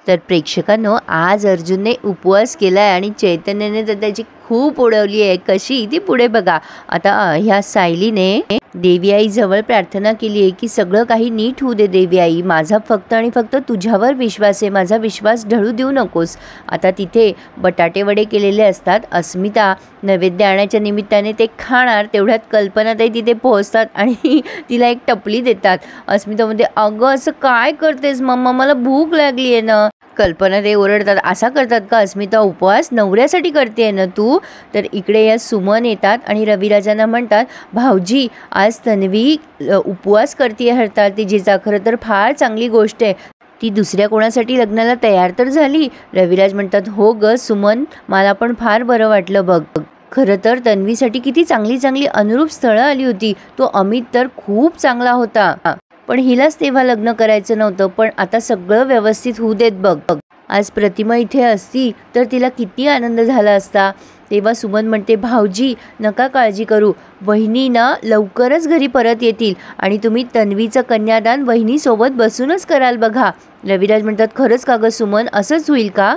तर प्रेक्षकांनो, आज अर्जुनने उपवास केलाय आणि चैतन्याने तर त्याची खूप उडवली आहे. कशी ती पुढे बघा. आता ह्या सायलीने देवी आई जवळ प्रार्थना केली आहे की सगळं काही नीट होऊ दे देवी आई, माझा फक्त आणि फक्त तुझ्यावर विश्वास आहे, माझा विश्वास ढळू देऊ नकोस. आता तिथे बटाटे वडे केलेले असतात. अस्मिता नैवेद्य आणायच्या निमित्ताने ते खाणार, तेवढ्यात कल्पनाताई तिथे पोहोचतात आणि तिला एक टपली देतात. अस्मिता म्हणते, अगं असं काय करतेस मम्मा, मला भूक लागली आहे ना. कल्पना ते ओरडतात, असा करतात का अस्मिता, उपवास नवऱ्यासाठी करते ना तू. तर इकडे या सुमन येतात आणि रविराजांना म्हणतात, भाऊजी आज तन्वी उपवास करते हरताळतीजीचा, खरं तर फार चांगली गोष्ट आहे. ती दुसऱ्या कोणासाठी लग्नाला तयार तर झाली. रविराज म्हणतात, हो ग सुमन, मला पण फार बरं वाटलं बघ. खरं तर तन्वीसाठी किती चांगली चांगली अनुरूप स्थळं आली होती. तो अमित तर खूप चांगला होता, पण हिलाच तेव्हा लग्न करायचं नव्हतं. पण आता सगळं व्यवस्थित होऊ देत बघ. आज प्रतिमा इथे असती तर तिला किती आनंद झाला असता. तेव्हा सुमन म्हणते, भाऊजी नका काळजी करू, वहिनी ना लवकरच घरी परत येतील आणि तुम्ही तन्वीचं कन्यादान वहिनीसोबत बसूनच कराल बघा. रविराज म्हणतात, खरंच का ग सुमन, असंच होईल का.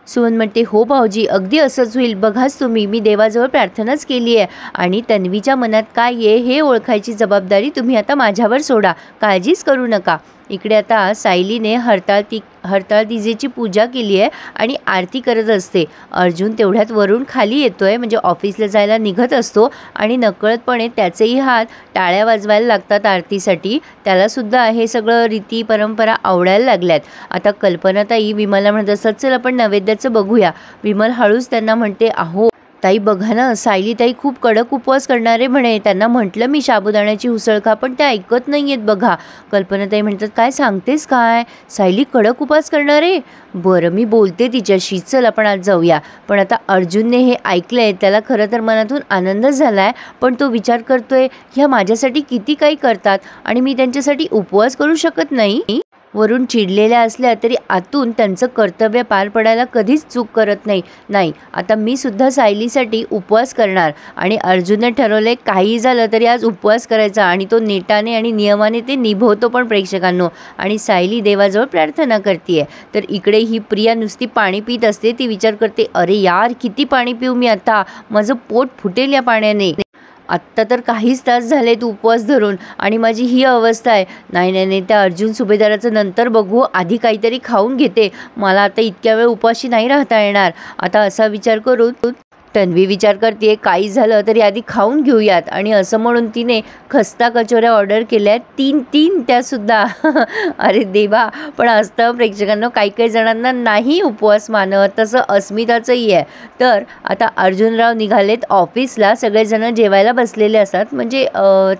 सुमन म्हणते, हो भाऊजी अगदी असंच होईल, बघाच तुम्ही, मी देवाजवळ प्रार्थनाच केली आहे आणि तन्वीच्या मनात काय आहे हे ओळखायची जबाबदारी तुम्ही आता माझ्यावर सोडा, काळजीच करू नका. इकडे आता सायलीने हरताळतीजेची पूजा केली आहे आणि आरती करत असते. अर्जुन तेवढ्यात वरून खाली येतोय, म्हणजे ऑफिसला जायला निघत असतो आणि नकळतपणे त्याचेही हात टाळ्या वाजवायला लागतात आरतीसाठी. त्यालासुद्धा हे सगळं रीती परंपरा आवडायला लागल्यात. आता कल्पनाताई विमलला म्हणत असतात, चल आपण नैवेद्याचं बघूया. विमल हळूच त्यांना म्हणते, अहो ताई बघा ना, सायली ताई खूप कडक उपवास करणारे म्हणे, त्यांना म्हटलं मी साबुदाण्याची उसळ खा, पण त्या ऐकत नाही आहेत बघा. कल्पनाताई म्हणतात, काय सांगतेस काय, सायली कडक उपवास करणारे, बरं मी बोलते तिच्याशी, चल आपण आज जाऊया. पण आता अर्जुनने हे ऐकलंय, त्याला खरं तर मनातून आनंद झालाय, पण तो विचार करतोय ह्या माझ्यासाठी किती काही करतात आणि मी त्यांच्यासाठी उपवास करू शकत नाही. वरून चिडलेल्या असल्या तरी आतून त्यांचं कर्तव्य पार पडायला कधीच चूक करत नाही. आता मी सुद्धा सायलीसाठी उपवास करणार आणि अर्जुनने ठरवले काही झालं तरी आज उपवास करायचा आणि तो नेटाने आणि नियमाने ते निभवतो पण प्रेक्षकांनो. आणि सायली देवाजवळ प्रार्थना करते. तर इकडे ही प्रिया नुसती पाणी पित असते. ती विचार करते, अरे यार किती पाणी पिऊ मी आता, माझं पोट फुटेल या पाण्याने. आत्ता तर काहीच तास झाले तू उपवास धरून आणि माझी ही अवस्था आहे. नाही, त्या अर्जुन सुभेदाराचं नंतर बघू, आधी काहीतरी खाऊन घेते, मला आता इतक्या वेळ उपाशी नाही राहता येणार. आता असा विचार करून तन्वी विचार करते, काही झालं तरी आधी खाऊन घेऊयात. आणि असं म्हणून तिने खस्ता कचोऱ्या ऑर्डर केल्या, तीन त्यासुद्धा. अरे देवा, पण असतं प्रेक्षकांना, काही जणांना नाही उपवास मानत, तसं अस्मिताचंही आहे. तर आता अर्जुनराव निघालेत ऑफिसला, सगळेजण जेवायला बसलेले असतात, म्हणजे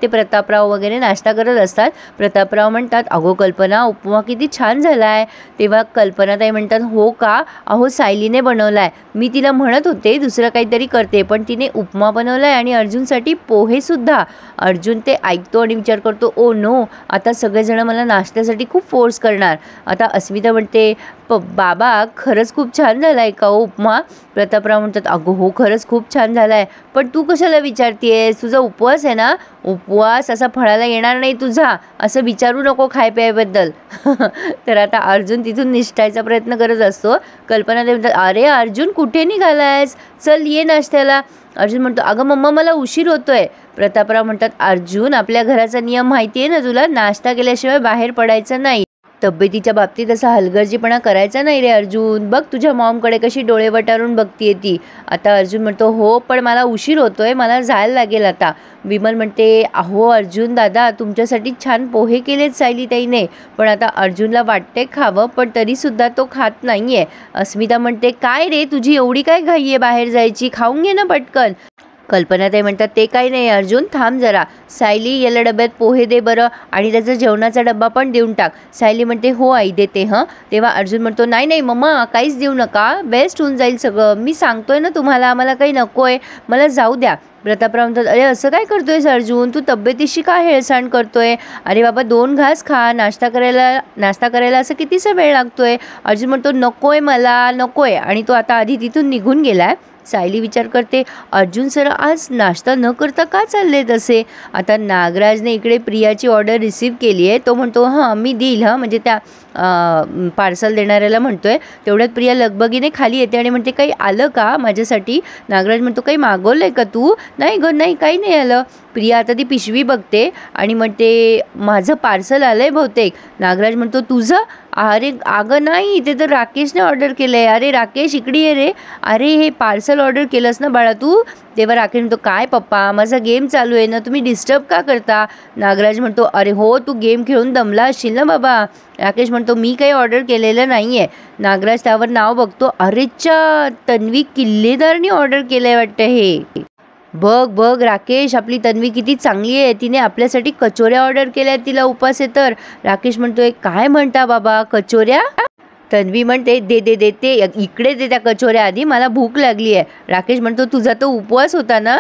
ते प्रतापराव वगैरे नाश्ता करत असतात. प्रतापराव म्हणतात, अगो कल्पना उपमा किती छान झाला आहे. तेव्हा कल्पनाताई म्हणतात, हो का, अहो सायलीने बनवलाय, मी तिला म्हणत होते दुसरं काहीतरी करते, पण तिने उपमा बनवलाय आणि अर्जुनसाठी पोहे सुद्धा. अर्जुन ते ऐकतो आणि विचार करतो, ओ नो, आता सगळेजण मला नाश्त्यासाठी खूप फोर्स करणार. आता अस्मिता म्हणते, बाबा खरंच खूप छान झालाय का हो उपमा. प्रतापराव म्हणतात, अगो हो खरंच खूप छान झालाय, पण तू कशाला विचारतेस, तुझा उपवास आहे ना, उपवास असा फळाला येणार नाही तुझा, असं विचारू नको खाय प्यायबद्दल. तर आता अर्जुन तिथून निष्ठायचा प्रयत्न करत असतो. कल्पना म्हणतात, अरे अर्जुन कुठे निघालायस, चल ये नाश्त्याला. अर्जुन म्हणतो, अगं मम्मा मला उशीर होतोय. प्रतापराव म्हणतात, अर्जुन आपल्या घराचा नियम माहिती आहे ना तुला, नाश्ता केल्याशिवाय बाहेर पडायचं नाही. तब्येतीच्या बाबतीत असा हलगर्जीपणा करायचा नाही रे अर्जुन, बघ तुझ्या मॉमकडे कशी डोळे वटारून बघतीये ती. आता अर्जुन म्हणतो, हो पण मला उशीर होतोय, मला जायला लागेल आता. विमल म्हणते, अहो अर्जुन दादा, तुमच्यासाठी छान पोहे केलेत सायलीताईने. पण आता अर्जुनला वाटते खावं, पण तरीसुद्धा तो खात नाहीये. अस्मिता म्हणते, काय रे तुझी एवढी काय घाई आहे बाहेर जायची, खाऊन घे ना पटकन. कल्पनाताई म्हणतात, ते काही नाही अर्जुन, थांब जरा, सायली याला डब्यात पोहे दे बरं आणि त्याचा जेवणाचा डब्बा पण देऊन टाक. सायली म्हणते, हो आई देते हं. तेव्हा अर्जुन म्हणतो, नाही मम्मा काहीच देऊ नका, बेस्ट होऊन जाईल सगळं, मी सांगतोय ना तुम्हाला, मला काही नको आहे, मला जाऊ द्या. प्रतापराव म्हणतात, अरे असं काय करतोयस अर्जुन, तू तब्येतीशी का हेळसांड करतोय, अरे बाबा 2 घास खा, नाश्ता करायला असं कितीसा वेळ लागतोय. अर्जुन म्हणतो, नकोय मला, नकोय. आणि तो आता आधी तिथून निघून गेलाय. सायली विचार करते, अर्जुन सर आज नाश्ता न करता का चालले तसे. आता नागराजने इकडे प्रियाची ऑर्डर रिसीव्ह केली आहे. तो म्हणतो हां मी देईल हां, म्हणजे त्या पार्सल देणाऱ्याला म्हणतोय. तेवढ्यात प्रिया लगबगीने खाली येते आणि म्हणते काही आलं का माझ्यासाठी. नागराज म्हणतो काही मागवलं आहे का तू. नाही गं नाही काही नाही आलं. प्रिया आता ती पिशवी बघते आणि म्हणते माझं पार्सल आलं आहे बहुतेक. नागराज म्हणतो तुझं. अरे अगं नाही, ते तर राकेशने ऑर्डर केलं आहे. अरे राकेश इकडे ये रे. अरे हे पार्सल ऑर्डर केलंस ना बाळा तू. तेव्हा राकेश म्हणतो काय पप्पा माझा गेम चालू आहे ना, तुम्ही डिस्टर्ब का करता. नागराज म्हणतो अरे हो तू गेम खेळून दमला असशील ना बाबा. राकेश म्हणतो मी काही ऑर्डर केलेलं नाही आहे. नागराज त्यावर नाव बघतो. अरेच्या तन्वी किल्लेदारनी ऑर्डर केलं आहे वाटतं हे. बघ बघ राकेश आपली तन्वी किती चांगली आहे. तिने आपल्यासाठी कचोऱ्या ऑर्डर केल्या, तिला उपास आहे तर. राकेश म्हणतोय काय म्हणता बाबा कचोऱ्या. तन्वी म्हणते दे दे देते इकडे दे त्या कचोऱ्या आधी, मला भूक लागली आहे. राकेश म्हणतो तुझा तो उपवास होता ना.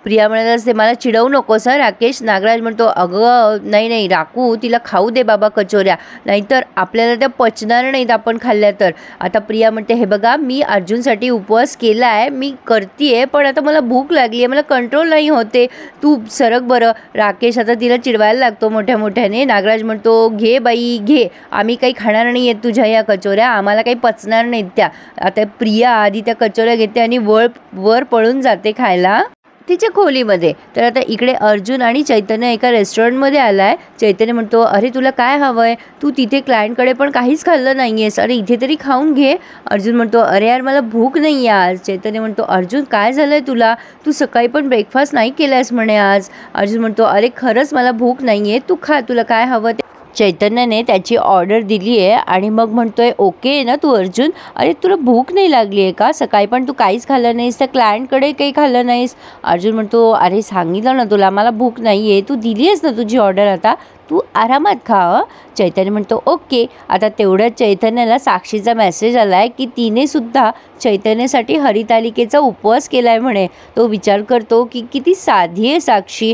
प्रिया म्हणत असते मला चिडवू नकोस हं राकेश. नागराज म्हणतो अगं नाही नाही राकू तिला खाऊ दे बाबा कचोऱ्या, नाहीतर आपल्याला त्या पचणार नाहीत आपण खाल्ल्या तर. आता प्रिया म्हणते हे बघा मी अर्जुनसाठी उपवास केला आहे, मी करते पण आता मला भूक लागली आहे, मला कंट्रोल नाही होते, तू सरक बरं. राकेश आता तिला चिडवायला लागतो मोठ्या मोठ्याने. नागराज म्हणतो घे बाई घे, आम्ही काही खाणार नाही आहेत तुझ्या या कचोऱ्या, आम्हाला काही पचणार नाहीत त्या. आता प्रिया आधी त्या कचोऱ्या घेते आणि वर पळून जाते खायला तिच्या खोलीमध्ये. तर आता इकडे अर्जुन आणि चैतन्य एका रेस्टॉरंटमध्ये आला आहे. चैतन्य म्हणतो अरे तुला काय हवं आहे, तू तिथे क्लायंटकडे पण काहीच खाल्लं नाही आहेस, अरे इथे तरी खाऊन घे. अर्जुन म्हणतो अरे यार मला भूक नाही आज. चैतन्य म्हणतो अर्जुन काय झालं आहे तुला, तू सकाळी पण ब्रेकफास्ट नाही केला आहेस म्हणे आज. अर्जुन म्हणतो अरे खरंच मला भूक नाही आहे, तू खा तुला काय हवं ते. चैतन्याने त्याची ऑर्डर दिली आहे आणि मग म्हणतोय ओके ना तू अर्जुन, अरे तुला भूक नाही लागली आहे का, सकाळी पण तू काहीच खाल्लं नाहीस, त्या क्लायंटकडे काही खाल्लं नाहीस. अर्जुन म्हणतो अरे सांगितलं ना तुला मला भूक नाही आहे, तू दिली आहेस ना तुझी ऑर्डर, आता तू आरामात खा. चैतन्य म्हणतो ओके. आता तेवढ्यात चैतन्याला साक्षीचा मेसेज आला आहे की तिने सुद्धा चैतन्यासाठी हरितालिकेचा उपवास केला आहे म्हणे. तो विचार करतो की किती साधी आहे साक्षी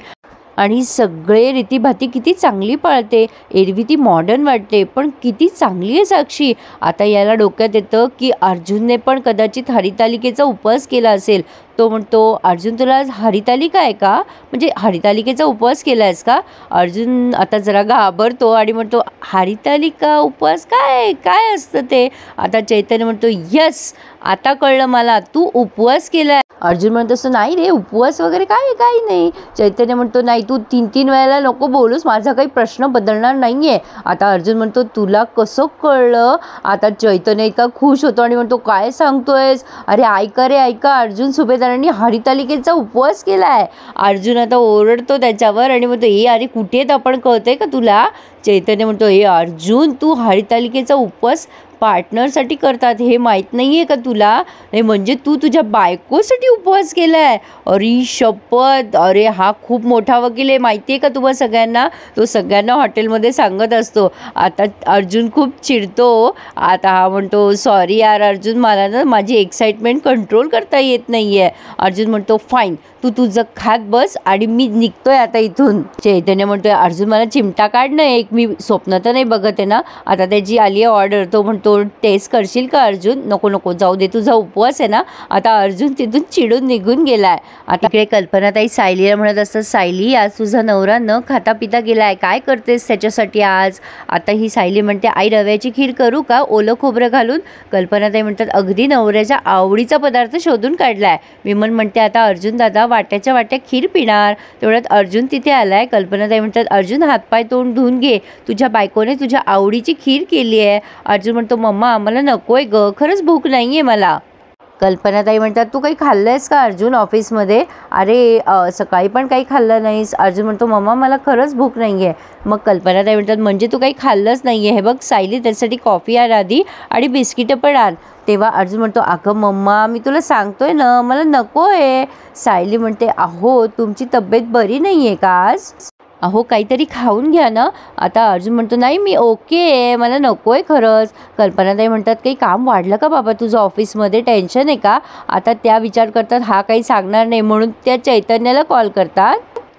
आणि सगळे रीतीभाती किती चांगली पाळते. एरवी ती मॉडर्न वाटते पण किती चांगली आहे साक्षी. आता याला डोक्यात येतं की अर्जुनने पण कदाचित हरितालिकेचा उपवास केला असेल. तो म्हणतो अर्जुन तुला आज हरितालिका आहे का, म्हणजे हरितालिकेचा उपवास केला आहेस का. अर्जुन आता जरा घाबरतो आणि म्हणतो हरितालिका उपवास काय काय असतं ते. आता चैतन्य म्हणतो यस आता कळलं मला, तू उपवास केला आहे. अर्जुन म्हणतो असं नाही रे उपवास वगैरे काय काही नाही. चैतन्य म्हणतो नाही तू 3-3 वेळेला नको बोलूस, माझा काही प्रश्न बदलणार नाही आहे. आता अर्जुन म्हणतो तुला कसं कळलं. आता चैतन्य इतका खुश होतो आणि म्हणतो काय सांगतोयस, अरे ऐका रे ऐका, अर्जुन सुभेदारांनी हरितालिकेचा उपवास केला आहे. अर्जुन आता ओरडतो त्याच्यावर आणि म्हणतो हे अरे कुठे आहेत आपण, कळतंय का तुला. चैतन्य म्हणतो हे अर्जुन तू हरितालिकेचा उपवास पार्टनरसाठी करतात हे माहीत नाही आहे का तुला, हे म्हणजे तू तुझ्या बायकोसाठी उपवास केला आहे. अरे शपथ, अरे हा खूप मोठा वकील आहे माहिती आहे का तुम्हा सगळ्यांना, तो सगळ्यांना हॉटेलमध्ये सांगत असतो. आता अर्जुन खूप चिडतो. आता हा म्हणतो सॉरी यार अर्जुन मला ना माझी एक्साइटमेंट कंट्रोल करता येत नाही आहे. अर्जुन म्हणतो फाईन तू तुझं खात बस आणि मी निघतोय आता इथून. चैतन्य म्हणतोय अर्जुन मला चिमटा काढ ना एक, मी स्वप्न तर नाही बघत आहे ना. आता त्याची आली आहे ऑर्डर. तो म्हणतो टेस्ट करशील का अर्जुन. नको नको जाऊ दे तुझा उपवास आहे ना. आता अर्जुन तिथून चिडून निघून गेलाय. आता इकडे कल्पनाताई सायलीला म्हणत असतात सायली आज तुझा नवरा न खाता पिता गेलाय, काय करतेस त्याच्यासाठी आज. आता ही सायली म्हणते आई रव्याची खीर करू का ओलं खोबरं घालून. कल्पनाताई म्हणतात अगदी नवऱ्याच्या आवडीचा पदार्थ शोधून काढलाय. विमल म्हणते आता अर्जुन दादा वाट्याच्या वाट्या खीर पिणार. तेवढ्यात अर्जुन तिथे आलाय. कल्पनाताई म्हणतात अर्जुन हातपाय तोंड धुवून घे, तुझ्या बायकोने तुझ्या आवडीची खीर केली आहे. अर्जुन म्हणतो मम्मा मला नकोय ग, खरंच भूक नाही आहे मला. कल्पनाताई म्हणतात तू काही खाल्लं आहेस का अर्जुन ऑफिसमध्ये. अरे सकाळी पण काही खाल्लं नाहीस. अर्जुन म्हणतो मम्मा मला खरंच भूक नाही आहे. मग कल्पनाताई म्हणतात म्हणजे तू काही खाल्लंच नाही आहे, हे बघ सायली त्यासाठी कॉफी आण आधी आणि बिस्किटं पण आण. तेव्हा अर्जुन म्हणतो अगं मम्मा मी तुला सांगतोय ना मला नको आहे. सायली म्हणते अहो तुमची तब्येत बरी नाही आहे का आज, अहो काहीतरी खाऊन घ्या ना. आता अर्जुन म्हणतो नाही मी ओके आहे, मला नको आहे खरंच. कल्पनाताई म्हणतात काही काम वाढलं का बाबा तुझं ऑफिसमध्ये, टेन्शन आहे का. आता त्या विचार करतात हा काही सांगणार नाही म्हणून त्या चैतन्याला कॉल करतात.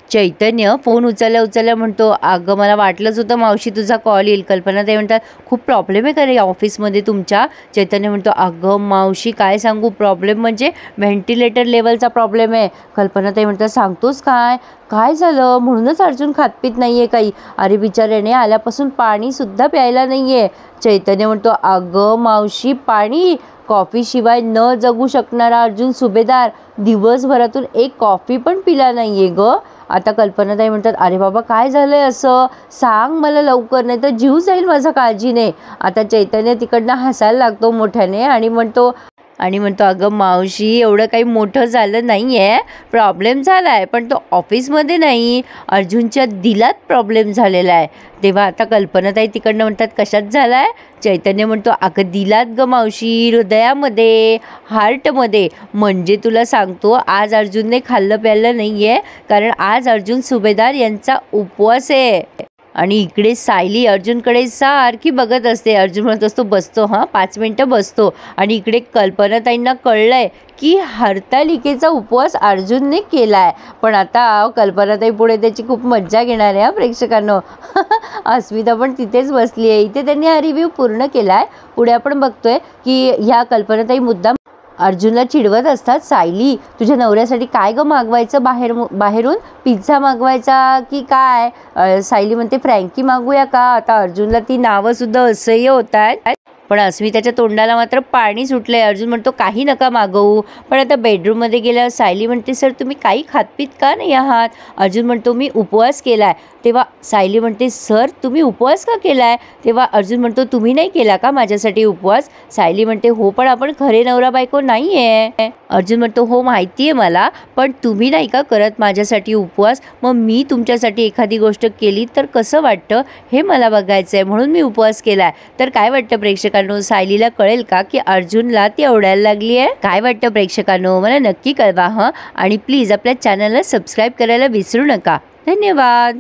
चैतन्य फोन उचलल्या म्हणतो, अगं मला वाटलंच होतं मावशी तुझा कॉल येईल. कल्पनाताई म्हणतात, खूप प्रॉब्लेम आहे का रे ऑफिसमध्ये तुमच्या? चैतन्य म्हणतो, अगं मावशी काय सांगू, प्रॉब्लेम म्हणजे व्हेंटिलेटर लेवलचा प्रॉब्लेम आहे. कल्पनाताई म्हणतात, सांगतोस काय झालं? म्हणूनच अर्जुन खातपीत नाही आहे काही. अरे बिचाऱ्याने आल्यापासून पाणीसुद्धा प्यायला नाही आहे. चैतन्य म्हणतो, अगं मावशी पाणी? कॉफीशिवाय न जगू शकणारा अर्जुन सुभेदार दिवसभरातून एक कॉफी पण पिला नाही आहे गं. आता कल्पनाताई म्हणतात, अरे बाबा काय झालं आहे असं? सांग मला लवकर, नाही तर जीव जाईल माझा काळजीने. आता चैतन्य तिकडनं हसायला लागतो मोठ्याने आणि म्हणतो, अगं मावशी एवढं काही मोठं झालं नाही आहे, प्रॉब्लेम झाला आहे पण तो ऑफिसमध्ये नाही, अर्जुनच्या दिलात प्रॉब्लेम झालेला आहे. तेव्हा आता कल्पनाताई तिकडनं म्हणतात, कशात झाला आहे? चैतन्य म्हणतो, अगं दिलात ग मावशी, हृदयामध्ये, हार्टमध्ये. म्हणजे तुला सांगतो आज अर्जुनने खाल्लं प्यायलं नाही आहे, कारण आज अर्जुन सुभेदार यांचा उपवास आहे. आणि इकडे सायली अर्जुनकडे सारखी बघत असते. अर्जुन म्हणत असतो, बसतो 5 मिनटं बसतो. आणि इकडे कल्पनाताईंना कळलंय की हरतालिकेचा उपवास अर्जुनने केला आहे. पण आता कल्पनाताई पुढे त्याची खूप मज्जा घेणार आहे प्रेक्षकांनो. अस्मिता पण तिथेच बसली आहे. इथे त्यांनी हा रिव्ह्यू पूर्ण केला आहे. पुढे आपण बघतोय की ह्या कल्पनाताई मुद्दाम अर्जुनला चिडवत असतात, सायली तुझ्या नवऱ्यासाठी काय गं मागवायचं बाहेरून? पिझ्झा मागवायचा की काय? सायली म्हणते, फ्रँकी मागूया का? आता अर्जुनला ती नावंसुद्धा असह्य होत आहेत. पण अस्मिताच्या तोंडाला मात्र पाणी सुटलंय. अर्जुन म्हणतो, काही नका मागवू. पण आता बेडरूममध्ये गेल्यावर सायली म्हणते, सर तुम्ही काही खातपीत का नाही आहात? अर्जुन म्हणतो, मी उपवास केलाय. तेव्हा सायली म्हणते, सर तुम्ही उपवास का केलाय? तेव्हा अर्जुन म्हणतो, तुम्ही नाही केला का माझ्यासाठी उपवास? सायली म्हणते, हो पण आपण खरे नवरा बायको नाही आहे. अर्जुन म्हणतो, हो माहिती आहे मला, पण तुम्ही नाही का करत माझ्यासाठी उपवास? मग मी तुमच्यासाठी एखादी गोष्ट केली तर कसं वाटतं हे मला बघायचं आहे, म्हणून मी उपवास केलाय. तर काय वाटतं प्रेक्षकांनो, सायलीला कळेल का की अर्जुनला ती आवडायला लागली आहे? काय वाटतं प्रेक्षकांनो, मला नक्की कळवा आणि प्लीज आपल्या चॅनलला सबस्क्राईब करायला विसरू नका. धन्यवाद.